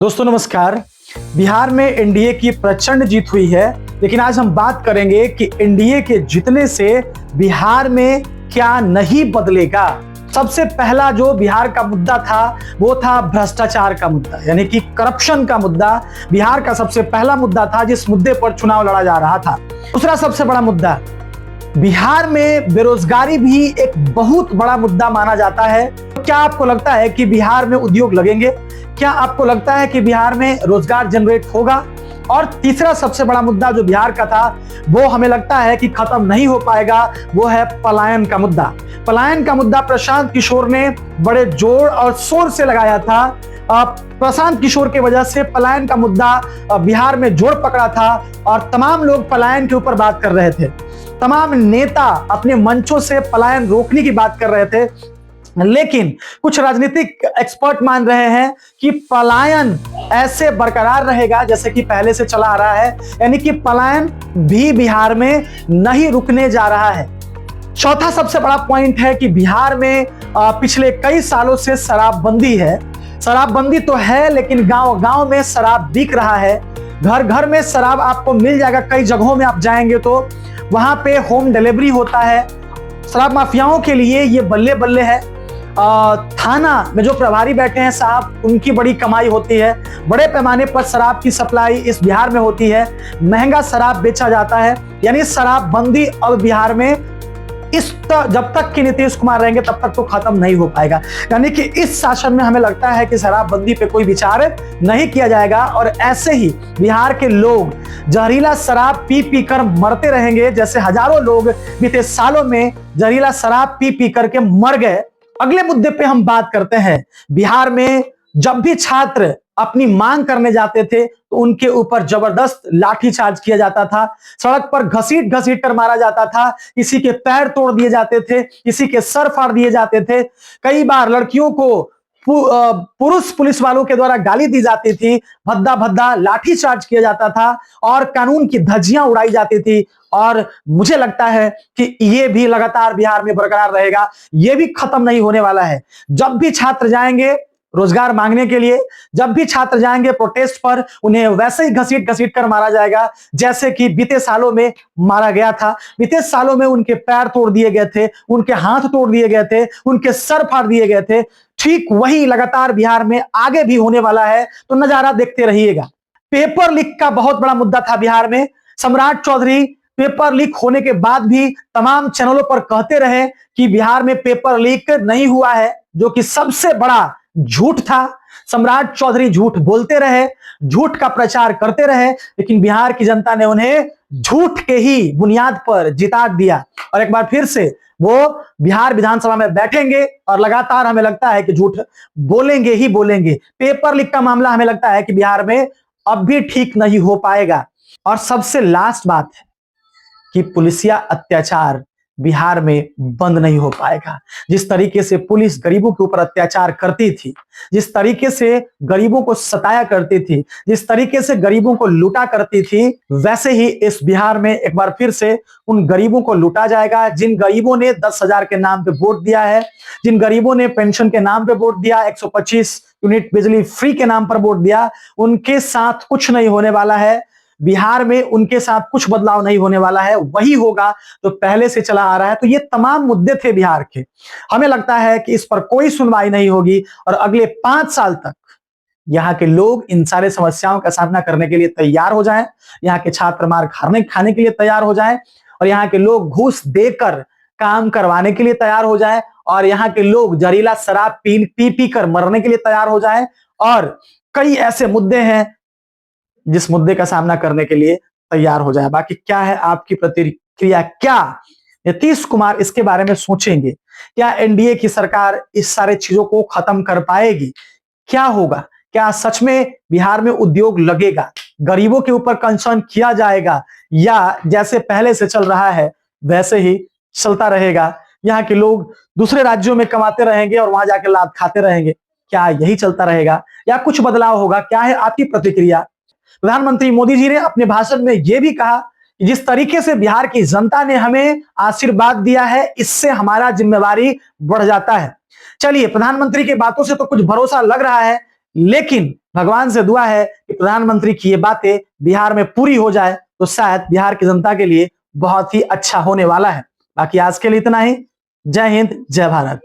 दोस्तों नमस्कार। बिहार में एनडीए की प्रचंड जीत हुई है, लेकिन आज हम बात करेंगे कि एनडीए के जीतने से बिहार में क्या नहीं बदलेगा। सबसे पहला जो बिहार का मुद्दा था वो था भ्रष्टाचार का मुद्दा, यानी कि करप्शन का मुद्दा। बिहार का सबसे पहला मुद्दा था जिस मुद्दे पर चुनाव लड़ा जा रहा था। दूसरा सबसे बड़ा मुद्दा, बिहार में बेरोजगारी भी एक बहुत बड़ा मुद्दा माना जाता है। क्या आपको लगता है कि बिहार में उद्योग लगेंगे? क्या आपको लगता है कि बिहार में रोजगार जनरेट होगा? और तीसरा सबसे बड़ा मुद्दा जो बिहार का था वो हमें लगता है कि खत्म नहीं हो पाएगा, वो है पलायन का मुद्दा। पलायन का मुद्दा प्रशांत किशोर ने बड़े जोर और शोर से लगाया था। प्रशांत किशोर की वजह से पलायन का मुद्दा बिहार में जोर पकड़ा था और तमाम लोग पलायन के ऊपर बात कर रहे थे। तमाम नेता अपने मंचों से पलायन रोकने की बात कर रहे थे, लेकिन कुछ राजनीतिक एक्सपर्ट मान रहे हैं कि पलायन ऐसे बरकरार रहेगा जैसे कि पहले से चला आ रहा है, यानी कि पलायन भी बिहार में नहीं रुकने जा रहा है। चौथा सबसे बड़ा पॉइंट है कि बिहार में पिछले कई सालों से शराबबंदी है। शराबबंदी तो है, लेकिन गांव-गांव में शराब बिक रहा है। घर घर में शराब आपको मिल जाएगा। कई जगहों में आप जाएंगे तो वहां पे होम डिलीवरी होता है। शराब माफियाओं के लिए ये बल्ले बल्ले है। थाना में जो प्रभारी बैठे हैं साहब, उनकी बड़ी कमाई होती है। बड़े पैमाने पर शराब की सप्लाई इस बिहार में होती है। महंगा शराब बेचा जाता है, यानी शराबबंदी अब बिहार में जब तक कि नीतीश कुमार रहेंगे तब तक तो खत्म नहीं हो पाएगा। यानी कि इस शासन में हमें लगता है कि शराबबंदी पे कोई विचार नहीं किया जाएगा और ऐसे ही बिहार के लोग जहरीला शराब पी पी कर मरते रहेंगे, जैसे हजारों लोग बीते सालों में जहरीला शराब पी पी करके मर गए। अगले मुद्दे पे हम बात करते हैं। बिहार में जब भी छात्र अपनी मांग करने जाते थे तो उनके ऊपर जबरदस्त लाठीचार्ज किया जाता था। सड़क पर घसीट घसीट कर मारा जाता था। किसी के पैर तोड़ दिए जाते थे, किसी के सर फाड़ दिए जाते थे। कई बार लड़कियों को पुरुष पुलिस वालों के द्वारा गाली दी जाती थी। भद्दा भद्दा लाठीचार्ज किया जाता था और कानून की धज्जियां उड़ाई जाती थी। और मुझे लगता है कि ये भी लगातार बिहार में बरकरार रहेगा, ये भी खत्म नहीं होने वाला है। जब भी छात्र जाएंगे रोजगार मांगने के लिए, जब भी छात्र जाएंगे प्रोटेस्ट पर, उन्हें वैसे ही घसीट घसीट कर मारा जाएगा जैसे कि बीते सालों में मारा गया था। बीते सालों में उनके पैर तोड़ दिए गए थे, उनके हाथ तोड़ दिए गए थे, उनके सर फाड़ दिए गए थे। ठीक वही लगातार बिहार में आगे भी होने वाला है, तो नजारा देखते रहिएगा। पेपर लीक का बहुत बड़ा मुद्दा था बिहार में। सम्राट चौधरी पेपर लीक होने के बाद भी तमाम चैनलों पर कहते रहे कि बिहार में पेपर लीक नहीं हुआ है, जो कि सबसे बड़ा झूठ था। सम्राट चौधरी झूठ बोलते रहे, झूठ का प्रचार करते रहे, लेकिन बिहार की जनता ने उन्हें झूठ के ही बुनियाद पर जिता दिया और एक बार फिर से वो बिहार विधानसभा में बैठेंगे और लगातार हमें लगता है कि झूठ बोलेंगे ही बोलेंगे। पेपर लीक का मामला हमें लगता है कि बिहार में अब भी ठीक नहीं हो पाएगा। और सबसे लास्ट बात है कि पुलिसिया अत्याचार बिहार में बंद नहीं हो पाएगा। जिस तरीके से पुलिस गरीबों के ऊपर अत्याचार करती थी, जिस तरीके से गरीबों को सताया करती थी, जिस तरीके से गरीबों को लूटा करती थी, वैसे ही इस बिहार में एक बार फिर से उन गरीबों को लूटा जाएगा। जिन गरीबों ने 10,000 के नाम पे वोट दिया है, जिन गरीबों ने पेंशन के नाम पे वोट दिया, 125 यूनिट बिजली फ्री के नाम पर वोट दिया, उनके साथ कुछ नहीं होने वाला है। बिहार में उनके साथ कुछ बदलाव नहीं होने वाला है, वही होगा तो पहले से चला आ रहा है। तो ये तमाम मुद्दे थे बिहार के। हमें लगता है कि इस पर कोई सुनवाई नहीं होगी और अगले 5 साल तक यहाँ के लोग इन सारे समस्याओं का सामना करने के लिए तैयार हो जाएं। यहाँ के छात्र मार खाने के लिए तैयार हो जाएं और यहाँ के लोग घूस देकर काम करवाने के लिए तैयार हो जाएं और यहाँ के लोग जहरीला शराब पी पी कर मरने के लिए तैयार हो जाएं। और कई ऐसे मुद्दे हैं जिस मुद्दे का सामना करने के लिए तैयार हो जाए। बाकी क्या है आपकी प्रतिक्रिया? क्या नीतीश कुमार इसके बारे में सोचेंगे? क्या एनडीए की सरकार इस सारे चीजों को खत्म कर पाएगी? क्या होगा? क्या सच में बिहार में उद्योग लगेगा? गरीबों के ऊपर कंसर्न किया जाएगा या जैसे पहले से चल रहा है वैसे ही चलता रहेगा? यहाँ के लोग दूसरे राज्यों में कमाते रहेंगे और वहां जाके लाभ खाते रहेंगे। क्या यही चलता रहेगा या कुछ बदलाव होगा? क्या है आपकी प्रतिक्रिया? प्रधानमंत्री मोदी जी ने अपने भाषण में यह भी कहा कि जिस तरीके से बिहार की जनता ने हमें आशीर्वाद दिया है, इससे हमारा जिम्मेवारी बढ़ जाता है। चलिए, प्रधानमंत्री की बातों से तो कुछ भरोसा लग रहा है, लेकिन भगवान से दुआ है कि प्रधानमंत्री की ये बातें बिहार में पूरी हो जाए तो शायद बिहार की जनता के लिए बहुत ही अच्छा होने वाला है। बाकी आज के लिए इतना ही। जय हिंद, जय भारत।